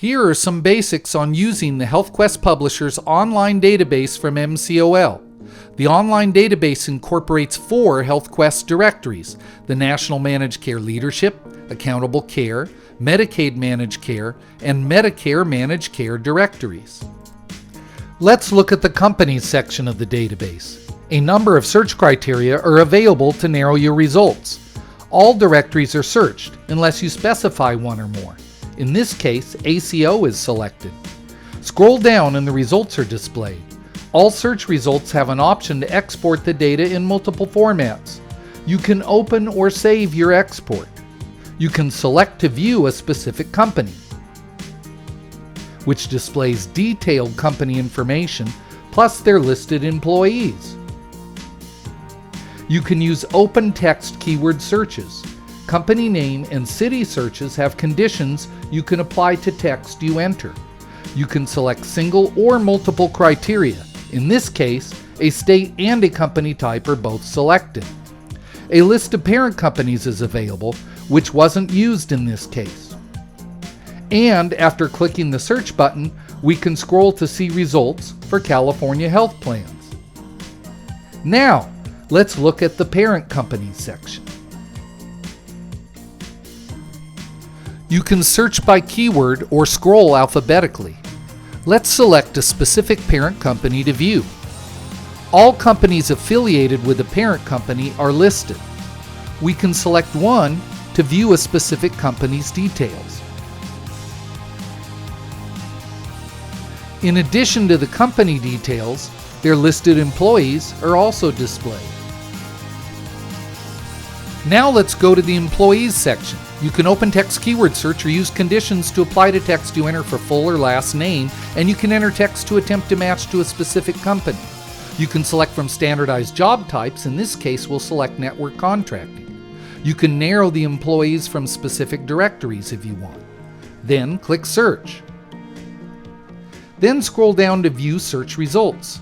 Here are some basics on using the HealthQuest Publisher's online database from MCOL. The online database incorporates 4 HealthQuest directories: the National Managed Care Leadership, Accountable Care, Medicaid Managed Care, and Medicare Managed Care directories. Let's look at the Companies section of the database. A number of search criteria are available to narrow your results. All directories are searched unless you specify one or more. In this case, ACO is selected. Scroll down and the results are displayed. All search results have an option to export the data in multiple formats. You can open or save your export. You can select to view a specific company, which displays detailed company information plus their listed employees. You can use open text keyword searches. Company name and city searches have conditions you can apply to text you enter. You can select single or multiple criteria. In this case, a state and a company type are both selected. A list of parent companies is available, which wasn't used in this case. And after clicking the search button, we can scroll to see results for California health plans. Now, let's look at the parent companies section. You can search by keyword or scroll alphabetically. Let's select a specific parent company to view. All companies affiliated with the parent company are listed. We can select one to view a specific company's details. In addition to the company details, their listed employees are also displayed. Now let's go to the Employees section. You can open text keyword search or use conditions to apply to text you enter for full or last name, and you can enter text to attempt to match to a specific company. You can select from standardized job types. In this case, we'll select network contracting. You can narrow the employees from specific directories if you want. Then click Search. Then scroll down to view search results.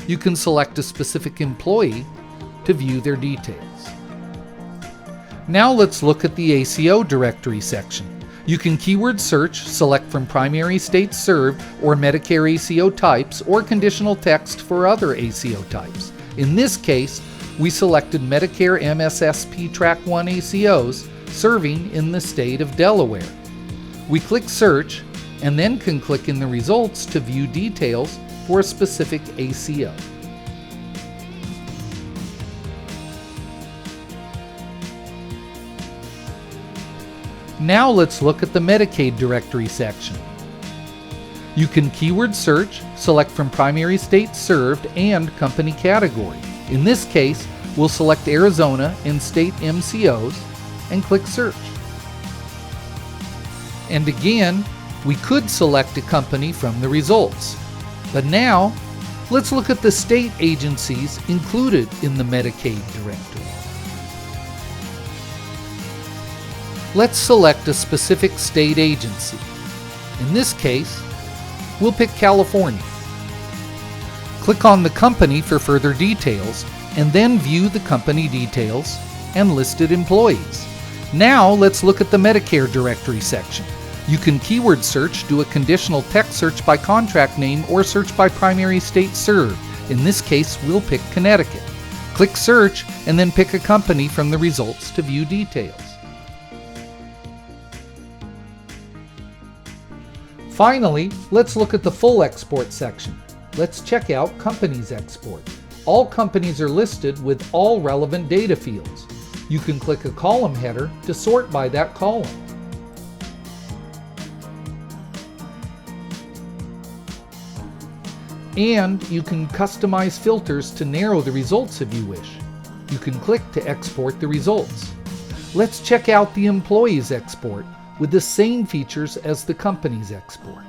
You can select a specific employee to view their details. Now let's look at the ACO Directory section. You can keyword search, select from primary states served or Medicare ACO types, or conditional text for other ACO types. In this case, we selected Medicare MSSP Track 1 ACOs serving in the state of Delaware. We click Search and then can click in the results to view details for a specific ACO. Now let's look at the Medicaid Directory section. You can keyword search, select from primary states served and company category. In this case, we'll select Arizona and state MCOs and click Search. And again, we could select a company from the results. But now, let's look at the state agencies included in the Medicaid Directory. Let's select a specific state agency. In this case, we'll pick California. Click on the company for further details, and then view the company details and listed employees. Now let's look at the Medicare Directory section. You can keyword search, do a conditional text search by contract name, or search by primary state served. In this case, we'll pick Connecticut. Click Search and then pick a company from the results to view details. Finally, let's look at the full export section. Let's check out Companies Export. All companies are listed with all relevant data fields. You can click a column header to sort by that column. And you can customize filters to narrow the results if you wish. You can click to export the results. Let's check out the Employees Export with the same features as the Companies Export.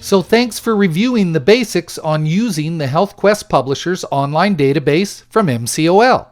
So thanks for reviewing the basics on using the HealthQuest Publisher's online database from MCOL.